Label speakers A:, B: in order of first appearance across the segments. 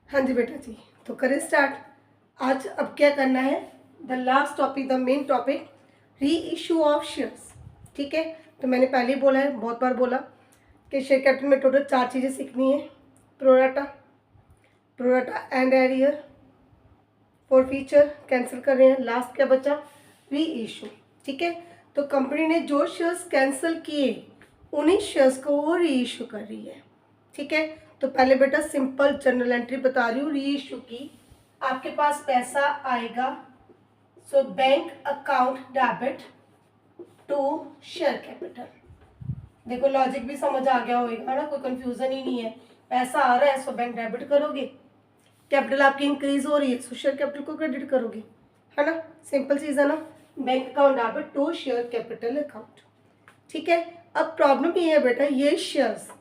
A: हाँ जी बेटा जी, तो करें स्टार्ट। आज अब क्या करना है, the last topic, the main topic, री इशू ऑफ शेयर्स। ठीक है, तो मैंने पहले ही बोला है, बहुत बार बोला कि शेयर कैपिटल में टोटल 4 चीज़ें सीखनी है। Pro rata, pro rata and arrear, for feature cancel कर रहे हैं, लास्ट क्या बचा, री इशू। ठीक है, तो कंपनी ने जो शेयर्स कैंसिल किए उन्हीं शेयर्स को वो री इशू कर रही है। ठीक है, तो पहले बेटा सिंपल जनरल एंट्री बता रही हूँ री इशू की। आपके पास पैसा आएगा, so bank account debit to share capital. देखो लॉजिक भी समझ आ गया होगा ना, कोई कंफ्यूजन ही नहीं है। पैसा आ रहा है सो बैंक डेबिट करोगे, कैपिटल आपकी इंक्रीज हो रही है सो शेयर कैपिटल को क्रेडिट करोगे, है ना। सिंपल चीज़ है ना, bank account debit to share capital account. ठीक है, अब प्रॉब्लम ये है बेटा, ये शेयर्स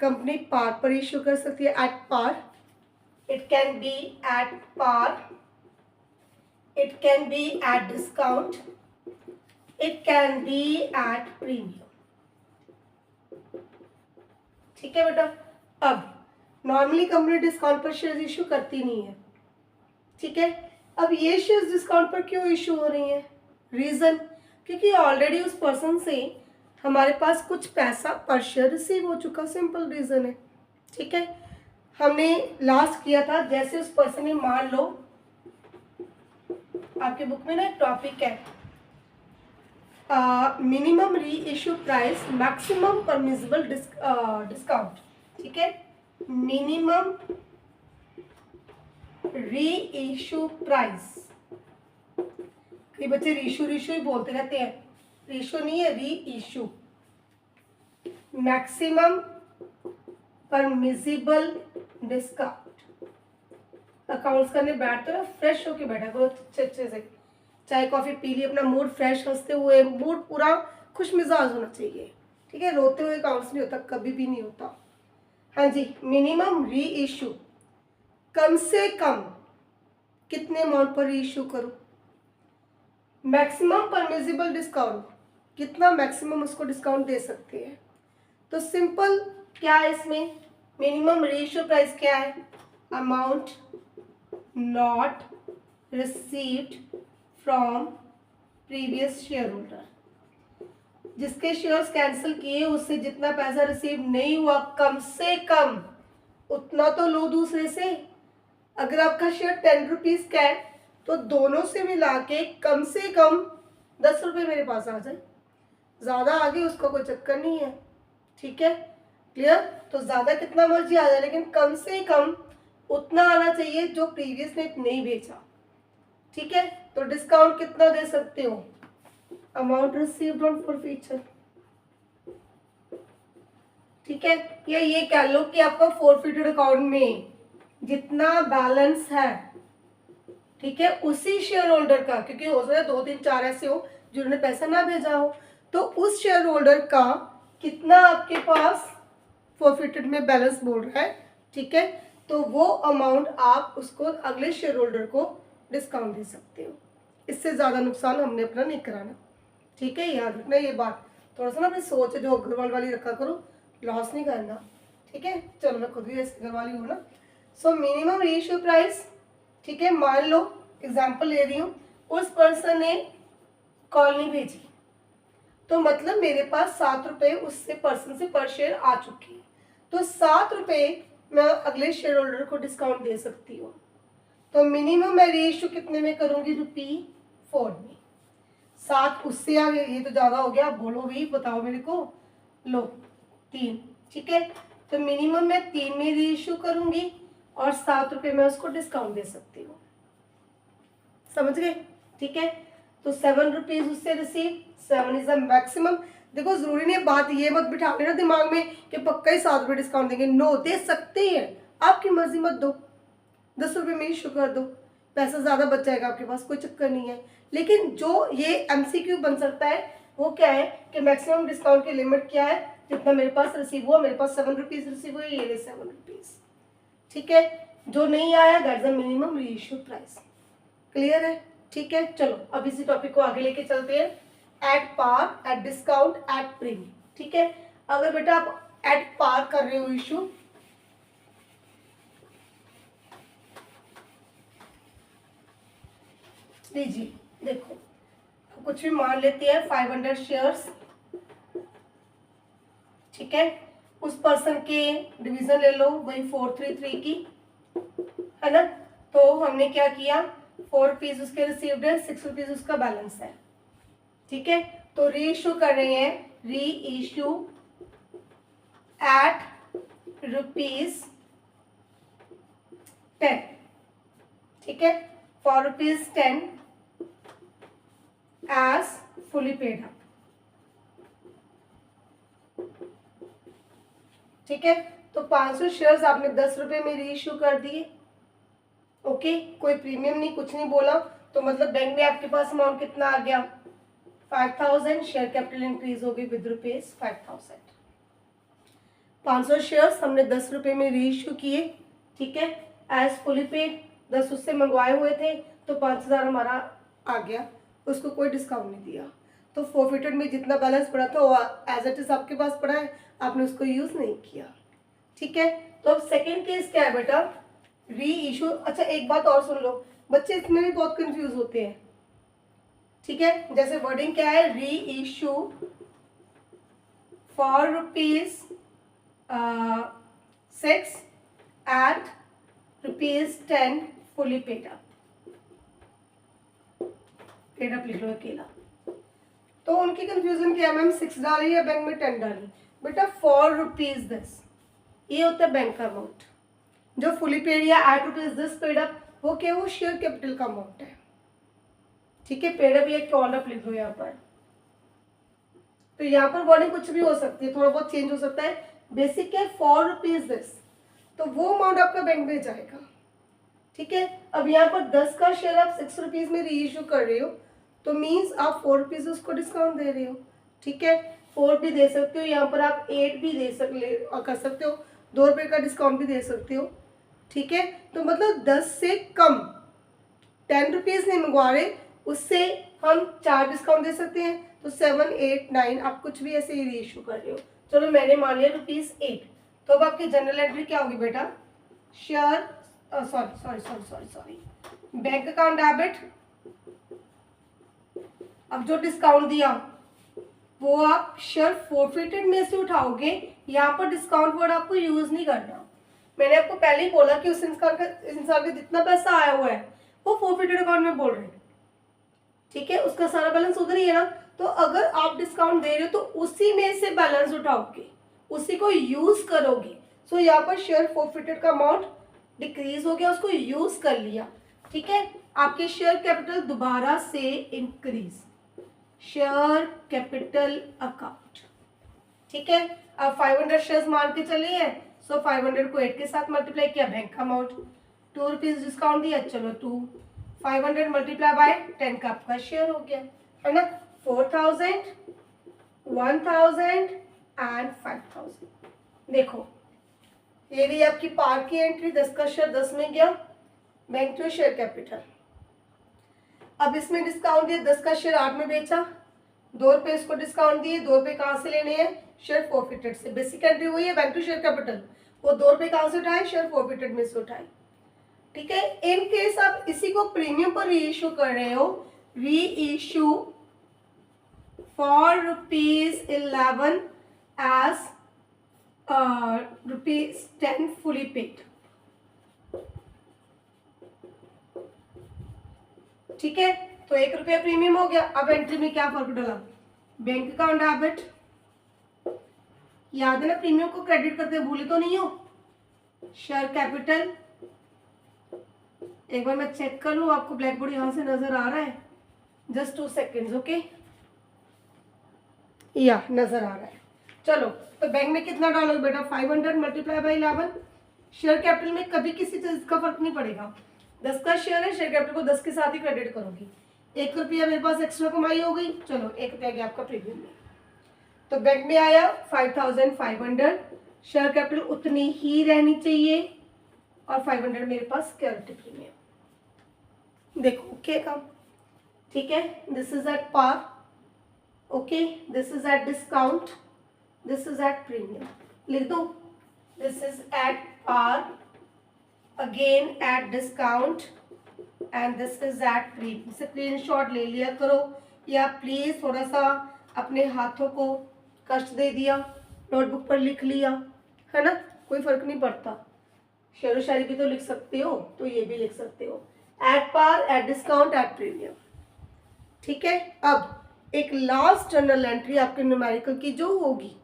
A: कंपनी पार पर इशू कर सकती है, at par. It can be at par, it can be at discount, it can be at premium. ठीक है बेटा, अब नॉर्मली कंपनी डिस्काउंट पर शेयर्स इशू करती नहीं है। ठीक है, अब ये शेयर्स डिस्काउंट पर क्यों इशू हो रही हैं? रीज़न, क्योंकि ऑलरेडी उस पर्सन से हमारे पास कुछ पैसा पर शेयर रिसीव हो चुका, सिंपल रीज़न है। ठीक है, हमने लास्ट किया था, जैसे उस पर्सन ने, मान लो आपके बुक में ना एक टॉपिक है, मिनिमम री issue price, maximum permissible discount. ठीक है, मिनिमम री इशू प्राइस, कई बच्चे रीशू रीशू ही बोलते रहते हैं, रीशू नहीं है, री issue. Maximum permissible discount. Accounts करने बैठते हो फ्रेश होके बैठा करो, अच्छे से चाय कॉफी पी ली, अपना मूड फ्रेश, हंसते हुए, मूड पूरा खुश मिजाज होना चाहिए। ठीक है, रोते हुए अकाउंट्स नहीं होता, कभी भी नहीं होता। हाँ जी, मिनिमम री इशू, कम से कम कितने अमाउंट पर री इशू करो। मैक्सिमम परमिसिबल डिस्काउंट, कितना मैक्सिमम उसको डिस्काउंट दे सकते हैं। तो सिंपल क्या है इसमें, मिनिमम री इशू प्राइस क्या है, amount not received from previous share holder. जिसके शेयर्स कैंसिल किए उससे जितना पैसा रिसीव नहीं हुआ, कम से कम उतना तो लो दूसरे से। अगर आपका शेयर 10 रुपीज़ का है तो दोनों से मिला के कम से कम 10 रुपये मेरे पास आ जाए। ज़्यादा आगे उसका कोई चक्कर नहीं है। ठीक है, क्लियर। तो ज़्यादा कितना मर्जी आ जाए, लेकिन कम से कम उतना आना चाहिए जो प्रीवियस ने नहीं भेजा। ठीक है, तो डिस्काउंट कितना दे सकते हो, अमाउंट रिसीव्ड ऑन फॉरफीचर। ठीक है, या ये कह लो कि आपका फॉरफीटेड अकाउंट में जितना बैलेंस है, ठीक है, उसी शेयर होल्डर का, क्योंकि हो सकता है 2 3 4 ऐसे हो जिन्होंने पैसा ना भेजा हो, तो उस शेयर होल्डर का कितना आपके पास फॉरफिटेड में बैलेंस बोल रहा है। ठीक है, तो वो अमाउंट आप उसको अगले शेयर होल्डर को डिस्काउंट दे सकते हो। इससे ज़्यादा नुकसान हमने अपना नहीं कराना। ठीक है, याद रखना ये बात, थोड़ा सा ना अपनी सोच जो अग्रवाल वाली रखा करो, लॉस नहीं करना। ठीक है, चलो मैं खुद भी अग्रवाल वाली हूँ ना। सो मिनिमम रीइश्यू प्राइस, ठीक है, मान लो एग्जाम्पल ले रही हूँ, उस पर्सन ने कॉल नहीं भेजी, तो मतलब मेरे पास 7 रुपये उससे पर्सन से पर शेयर आ चुके हैं, तो 7 रुपये मैं अगले शेयर होल्डर को डिस्काउंट दे सकती हूँ। तो मिनिमम मैं रीइश्यू कितने में करूँगी, ₹4 में। 7 उससे आ गए, ये तो ज़्यादा हो गया, बोलो भी, बताओ मेरे को। लो 3, ठीक है, तो मिनिमम मैं 3 में रीइश्यू करूँगी और 7 रुपये मैं उसको डिस्काउंट दे सकती हूँ। समझ गए? ठीक है, तो 7 रुपीज़ उससे रिसीव, 7 इज द मैक्सिमम। देखो जरूरी नहीं है, बात ये मत बिठा लेना दिमाग में कि पक्का ही 7 रुपये डिस्काउंट देंगे। नो, दे सकते हैं, आपकी मर्जी, मत दो, 10 रुपये में इशू कर दो, पैसा ज़्यादा बच जाएगा आपके पास, कोई चक्कर नहीं है। लेकिन जो ये MCQ बन सकता है वो क्या है कि मैक्सिमम डिस्काउंट की लिमिट क्या है, जितना मेरे पास रिसीव हुआ, मेरे पास 7 रुपीज़ रिसीव हुए, ये 7 रुपीज़। ठीक है, जो नहीं आया that's the minimum reissue price. Clear है? ठीक है, चलो अब इसी टॉपिक को आगे लेके चलते हैं। At par, at discount, at premium. ठीक है, अगर बेटा आप एट पार कर रहे हो इशू, लीजिए देखो, कुछ भी मान लेते हैं 500 शेयर्स, ठीक है। उस पर्सन के डिवीजन ले लो, वही 433 की, है ना। तो हमने क्या किया, 4 रुपीज उसके रिसीव्ड है, 6 रुपीज उसका बैलेंस है, ठीक है। तो री इशू कर रहे हैं, री इशू एट ₹10, ठीक है, for ₹10 as fully paid up, ठीक है। तो 500 शेयर्स आपने 10 रुपए में री इशू कर दिए, ओके। कोई प्रीमियम नहीं, कुछ नहीं बोला, तो मतलब बैंक में आपके पास अमाउंट कितना आ गया, 5000। शेयर कैपिटल इंक्रीज हो गई विद ₹5000। 500 शेयर्स हमने 10 रुपए में री इशू किए, ठीक है, एज फुली पेड। 10 उससे मंगवाए हुए थे, तो 5000 हमारा आ गया, उसको कोई डिस्काउंट नहीं दिया। तो फोरफिटेड में जितना बैलेंस पड़ा था वो एज इट इज आपके पास पड़ा है, आपने उसको यूज नहीं किया, ठीक है। तो अब सेकेंड केस क्या है बेटा, री इशू। अच्छा एक बात और सुन लो बच्चे, इसमें भी बहुत कंफ्यूज होते हैं, ठीक है। जैसे वर्डिंग क्या है, reissue for ₹6 at ₹10 fully paid up लिख लो अकेला। तो उनकी कंफ्यूजन क्या है, मैम 6 डाली या बैंक में 10 डाली। बेटा ₹4 ये होता है बैंक का अमाउंट, जो फुली पेड या एट ₹10 पेड अप वो क्या, वो शेयर कैपिटल का अमाउंट है, ठीक है। पेड अप या कॉल अप लिख लो यहाँ पर। तो यहाँ पर वर्डिंग कुछ भी हो सकती है, थोड़ा बहुत चेंज हो सकता है। बेसिक है ₹4 तो वो अमाउंट आपका बैंक में जाएगा, ठीक है। अब यहाँ पर 10 का शेयर आप 6 रुपीज में री इशू कर रहे हो, तो मीन्स आप 4 रुपीज उसको डिस्काउंट दे रहे हो, ठीक है। 4 भी दे सकते हो, यहाँ पर आप 8 भी कर सकते हो, ₹2 का डिस्काउंट भी दे सकते हो, ठीक है। तो मतलब 10 से कम 10 रुपीज नहीं मंगवा रहे, उससे हम 4 डिस्काउंट दे सकते हैं, तो 7, 8, 9 आप कुछ भी ऐसे ही री इशू कर रहे हो। चलो मैंने मान लिया ₹8। तो अब आपकी जनरल एंट्री क्या होगी बेटा, share sorry bank account debit. अब जो डिस्काउंट दिया वो आप शेयर फोरफिटेड में से उठाओगे, यहाँ पर डिस्काउंट वर्ड आपको यूज नहीं करना। मैंने आपको पहले ही बोला कि उस इंसान का जितना पैसा आया हुआ है वो फोरफिटेड अकाउंट में बोल रहे हैं, ठीक है, उसका सारा बैलेंस उधर ही है ना। तो अगर आप डिस्काउंट दे रहे हो तो उसी में से बैलेंस उठाओगे, उसी को यूज करोगे। सो यहाँ पर शेयर फोरफिटेड का अमाउंट डिक्रीज हो गया, उसको यूज कर लिया, ठीक है। आपके शेयर कैपिटल दोबारा से इंक्रीज, शेयर कैपिटल अकाउंट, ठीक है। अब 500 शेयर्स मान के चले हैं, सो 500 को 8 के साथ मल्टीप्लाई किया, बैंक का अमाउंट ₹2 डिस्काउंट दिया, चलो 2, 500 मल्टीप्लाई बाय 10 का आपका शेयर हो गया, है ना। 4000, 1000 एंड 5000। देखो ये भी आपकी पार की एंट्री, 10 का शेयर 10 में गया, बैंक टू शेयर कैपिटल। अब इसमें डिस्काउंट दिया, 10 का शेयर 8 में बेचा, ₹2 इसको डिस्काउंट दिए, ₹2 कहाँ से लेने हैं, शेयर फोरफिटेड से। बेसिक एंट्री वही है, बैंक टू शेयर कैपिटल, वो ₹2 कहाँ से उठाए, शेयर फोरफिटेड में से उठाए, ठीक है। इन केस आप इसी को प्रीमियम पर री इशू कर रहे हो, reissue for ₹11 as ₹10 fully paid, ठीक है। तो ₹1 प्रीमियम हो गया। अब एंट्री में क्या फर्क डाला, बैंक अकाउंट डेबिट, याद है ना प्रीमियम को क्रेडिट करते भूले तो नहीं हो, शेयर कैपिटल। एक बार मैं चेक कर लूं, आपको ब्लैक बोर्ड यहां से नजर आ रहा है, जस्ट 2 सेकेंड्स, ओके, या नजर आ रहा है। चलो तो बैंक में कितना डालोगे बेटा, 500 मल्टीप्लाई बाई 11। शेयर कैपिटल में कभी किसी चीज का फर्क नहीं पड़ेगा, 10 का शेयर है, शेयर कैपिटल को 10 के साथ ही क्रेडिट करोगी। ₹1 मेरे पास एक्स्ट्रा कमाई हो गई, चलो ₹1 गया आपका प्रीमियम में। तो बैंक में आया 5500, शेयर कैपिटल उतनी ही रहनी चाहिए, और 500 मेरे पास सिक्योरिटी प्रीमियम। देखो ओके काम, ठीक है। This is at par, okay, this is at discount, this is at premium, लिख दो। This is at par, again at discount, and this is at premium. Screenshot ले लिया करो, या प्लीज़ थोड़ा सा अपने हाथों को कष्ट दे दिया, नोटबुक पर लिख लिया, है ना, कोई फर्क नहीं पड़ता। शेर व शायरी भी तो लिख सकते हो, तो ये भी लिख सकते हो। At par, at discount, at premium. ठीक है, अब एक लास्ट जर्नल एंट्री आपके न्यूमेरिकल की जो होगी,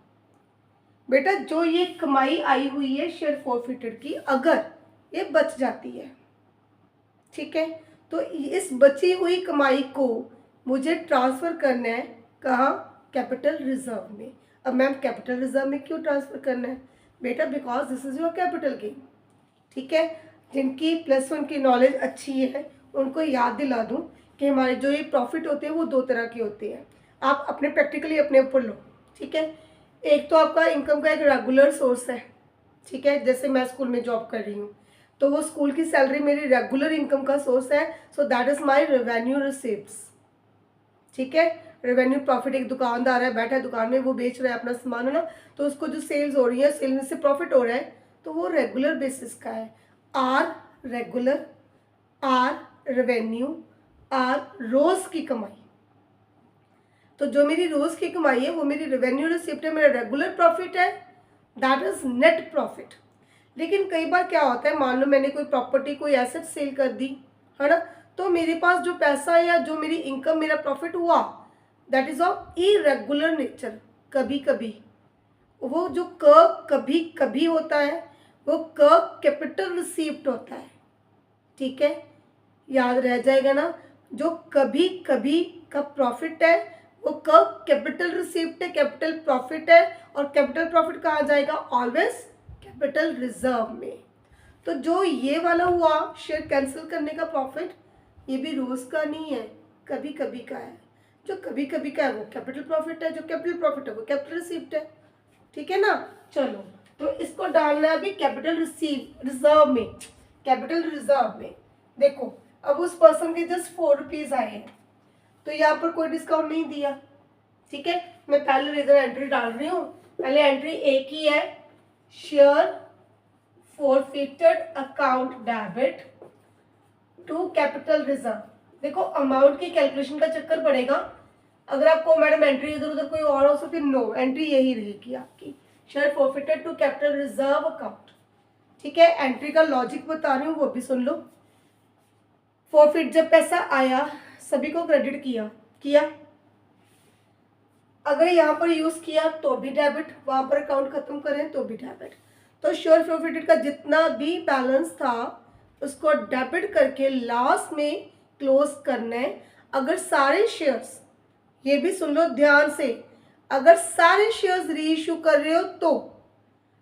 A: बेटा जो ये कमाई आई हुई है शेयर फॉरफिटेड की, अगर ये बच जाती है, ठीक है, तो इस बची हुई कमाई को मुझे ट्रांसफ़र करना है कहाँ, कैपिटल रिजर्व में। अब मैम कैपिटल रिजर्व में क्यों ट्रांसफ़र करना है बेटा, because this is your capital gain. ठीक है, जिनकी +1 की नॉलेज अच्छी है उनको याद दिला दूं कि हमारे जो ये प्रॉफिट होते हैं वो 2 तरह के होते हैं। आप अपने प्रैक्टिकली अपने ऊपर लो। ठीक है, एक तो आपका इनकम का एक रेगुलर सोर्स है। ठीक है, जैसे मैं स्कूल में जॉब कर रही हूँ तो वो स्कूल की सैलरी मेरी रेगुलर इनकम का सोर्स है, so that is my revenue receipts. ठीक है, रेवेन्यू प्रॉफिट, एक दुकानदार है, बैठा है दुकान में, वो बेच रहा है अपना सामान, है ना, तो उसको जो सेल्स हो रही है, सेल में से प्रॉफिट हो रहा है, तो वो रेगुलर बेसिस का है। R regular, R revenue, R रोज की कमाई। तो जो मेरी रोज की कमाई है वो मेरी रेवेन्यू रिसिप्ट है, मेरा रेगुलर प्रॉफिट है, दैट इज नेट प्रॉफिट। लेकिन कई बार क्या होता है, मान लो मैंने कोई प्रॉपर्टी, कोई एसेट सेल कर दी, है ना, तो मेरे पास जो पैसा या जो मेरी इनकम, मेरा प्रॉफिट हुआ, that is of irregular nature. कभी कभी वो जो कभी कभी होता है वो कैपिटल रिसीप्ट होता है। ठीक है, याद रह जाएगा ना, जो कभी कभी का प्रॉफिट है वो कैपिटल रिसीप्ट है, कैपिटल प्रॉफिट है, और कैपिटल प्रॉफिट कहाँ जाएगा, ऑलवेज कैपिटल रिजर्व में। तो जो ये वाला हुआ शेयर कैंसिल करने का प्रॉफिट, ये भी रोज का नहीं है, कभी कभी का है। जो कभी कभी का है वो कैपिटल प्रॉफिट है, जो कैपिटल प्रॉफिट है वो कैपिटल रिसीप्ट है। ठीक है ना, चलो तो इसको डालना है अभी कैपिटल रिजर्व में। कैपिटल रिजर्व में देखो, अब उस पर्सन के जस्ट 4 रुपीज़ आए हैं, तो यहाँ पर कोई डिस्काउंट नहीं दिया। ठीक है, मैं पहले रेजर एंट्री डाल रही हूँ। पहले एंट्री एक ही है, share forfeited account debit to capital reserve. देखो अमाउंट की कैलकुलेशन का चक्कर पड़ेगा, अगर आपको मैडम एंट्री इधर उधर कोई और हो तो फिर नो, एंट्री यही रहेगी आपकी, share forfeited to capital reserve account. ठीक है, एंट्री का लॉजिक बता रही हूँ, वो भी सुन लो। फॉरफिट, जब पैसा आया सभी को क्रेडिट किया, अगर यहाँ पर यूज किया तो भी डेबिट, वहां पर अकाउंट खत्म करें तो भी डेबिट। तो शेयर फॉरफिटेड का जितना भी बैलेंस था उसको डेबिट करके लास्ट में क्लोज करना है। अगर सारे शेयर्स, ये भी सुन लो ध्यान से, अगर सारे शेयर्स री इशू कर रहे हो तो,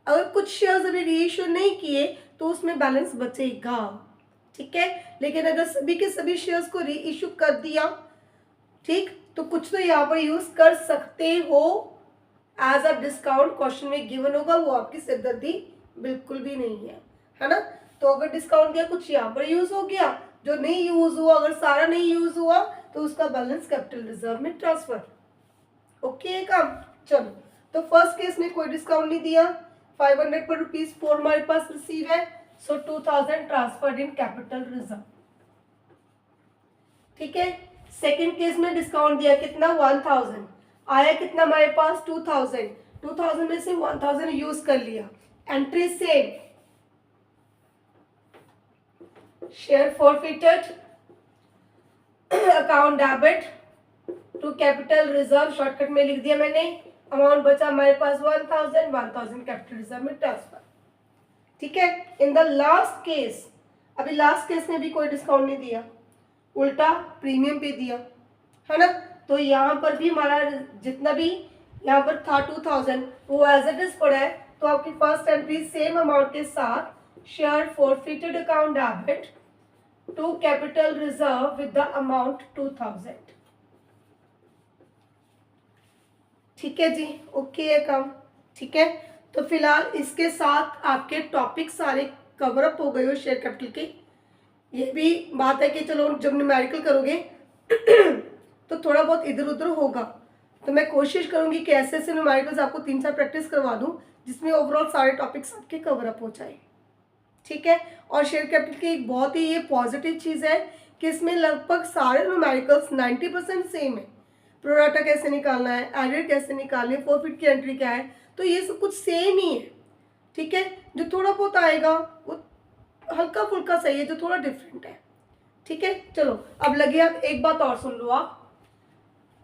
A: अगर कुछ शेयर्स अभी री इशू नहीं किए तो उसमें बैलेंस बचेगा। ठीक है, लेकिन अगर सभी के सभी शेयर्स को री इशू कर दिया, ठीक, तो कुछ तो यहाँ पर यूज कर सकते हो एज अ डिस्काउंट, क्वेश्चन में गिवन होगा, वो आपकी सिरदर्दी बिल्कुल भी नहीं है ना। तो अगर डिस्काउंट दिया, कुछ यहाँ पर यूज हो गया, जो नहीं यूज हुआ, अगर सारा नहीं यूज हुआ तो उसका बैलेंस कैपिटल रिजर्व में ट्रांसफर। ओके काम, चलो तो फर्स्ट केस में कोई डिस्काउंट नहीं दिया, 500 पर ₹4 हमारे पास रिसीव है, सो 2000 ट्रांसफर्ड इन कैपिटल रिजर्व। ठीक है, सेकेंड केस में डिस्काउंट दिया, कितना, 1000 आया, कितना हमारे पास, 2000 में से 1000 यूज कर लिया। Entry same, share forfeited account debit to capital reserve, shortcut में लिख दिया मैंने, अमाउंट बचा हमारे पास 1000 कैपिटल रिजर्व में ट्रांसफर। ठीक है, इन द लास्ट केस, अभी लास्ट केस में भी कोई डिस्काउंट नहीं दिया, उल्टा प्रीमियम पे दिया, है ना, तो यहाँ पर भी हमारा जितना भी यहाँ पर था 2000 वो एज इट इज पड़ा है, तो आपकी फर्स्ट एंट्री सेम अमाउंट के साथ, share forfeited account debit to capital reserve with the amount 2000। ठीक है जी, ओके है काम। ठीक है, तो फिलहाल इसके साथ आपके टॉपिक सारे कवर अप हो गए हो शेयर कैपिटल के। ये भी बात है कि चलो जब न्यूमेरिकल करोगे तो थोड़ा बहुत इधर उधर होगा, तो मैं कोशिश करूंगी कि ऐसे ऐसे न्यूमेरिकल्स आपको 3-4 प्रैक्टिस करवा दूं जिसमें ओवरऑल सारे टॉपिक्स आपके कवर अप हो जाए। ठीक है, और शेयर कैपिटल की एक बहुत ही ये पॉजिटिव चीज़ है कि इसमें लगभग सारे न्यूमेरिकल्स 90% सेम है। प्रोराटा कैसे निकालना है, एडेड कैसे निकालनी है, फोरफिट की एंट्री क्या है, तो ये सब कुछ सेम ही है। ठीक है, जो थोड़ा बहुत आएगा वो हल्का फुल्का सही है, जो थोड़ा डिफरेंट है। ठीक है, चलो अब लगे आप एक बात और सुन लो आप।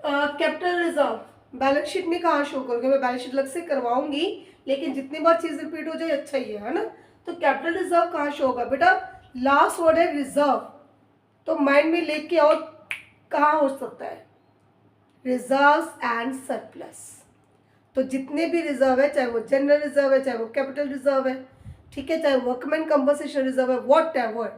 A: कैपिटल रिजर्व बैलेंस शीट में कहाँ शो करोगे? मैं बैलेंस शीट अलग से करवाऊंगी, लेकिन जितनी बार चीज रिपीट हो जाए अच्छा ही है ना। तो कैपिटल रिजर्व कहाँ शो होगा बेटा? लास्ट वर्ड है रिजर्व, तो माइंड में लेके आओ कहाँ हो सकता है? Reserves and surplus. तो जितने भी रिजर्व है, चाहे वो जनरल रिजर्व है, चाहे वो कैपिटल रिजर्व है, ठीक है, चाहे वर्कमैन कंपनसेशन रिजर्व है, वॉट एवर,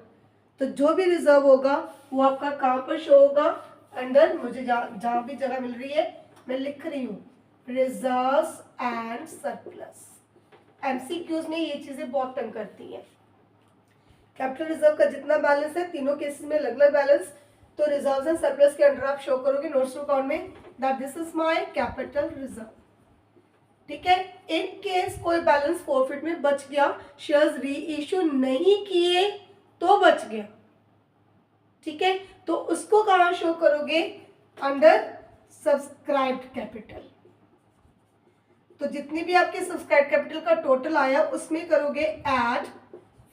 A: तो जो भी रिजर्व होगा वो आपका कहाँ पर शो होगा? अंडर, मुझे जहाँ भी जगह मिल रही है मैं लिख रही हूँ, रिजर्व्स एंड सरप्लस। एमसीक्यूज में ये चीजें बहुत तंग करती हैं। कैपिटल रिजर्व का जितना बैलेंस है, तीनों केसेस में अलग अलग बैलेंस, तो रिजर्व्स एंड सरप्लस के अंडर आप शो करोगे नोट्स टू अकाउंट में that this is my capital reserve. ठीक है, इन केस कोई बैलेंस फॉरफिट में बच गया, शेयर्स री इश्यू नहीं किए तो बच गया, ठीक है, तो उसको कहां शो करोगे? Under subscribed capital. तो जितनी भी आपके सब्सक्राइब कैपिटल का टोटल आया उसमें करोगे ऐड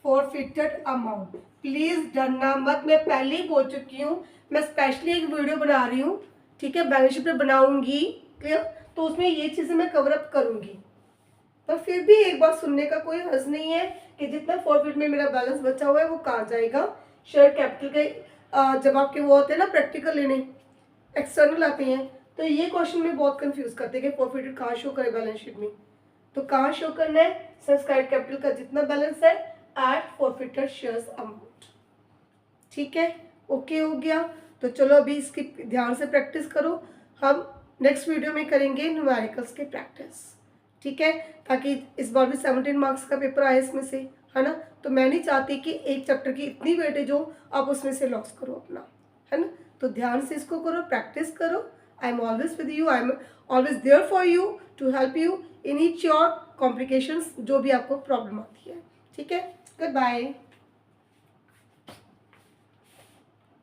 A: फॉरफिटेड अमाउंट। प्लीज डरना मत, मैं पहले ही बोल चुकी हूँ, मैं स्पेशली एक वीडियो बना रही हूँ, ठीक है, बैलेंस शीट पे बनाऊंगी, क्लियर, तो उसमें ये चीजें मैं कवर अप करूंगी। पर फिर भी एक बार सुनने का कोई हर्ज नहीं है कि जितना फॉरफिट में मेरा बैलेंस बचा हुआ है वो कहाँ जाएगा? शेयर कैपिटल के जब आपके वो होते हैं ना प्रैक्टिकल लेने, एक्सटर्नल आते हैं, तो ये क्वेश्चन में बहुत कंफ्यूज करते हैं कि फॉरफिटेड कहाँ शो करे बैलेंस शीट में। तो कहाँ शो करना है? सब्सक्राइब कैपिटल का जितना बैलेंस है एट फॉरफिटेड शेयर्स अमाउंट। ठीक है, ओके हो गया। तो चलो अभी इसकी ध्यान से प्रैक्टिस करो, हम नेक्स्ट वीडियो में करेंगे न्यूमेरिकल्स के प्रैक्टिस, ठीक है, ताकि इस बार भी 17 मार्क्स का पेपर आए इसमें से, है ना। तो मैं नहीं चाहती कि एक चैप्टर की इतनी वेटेज हो आप उसमें से लॉस करो अपना, है ना। तो ध्यान से इसको करो, प्रैक्टिस करो। I am always with you, I am always there for you to help you in each your complications, जो भी आपको प्रॉब्लम आती है। ठीक है, गुड बाय।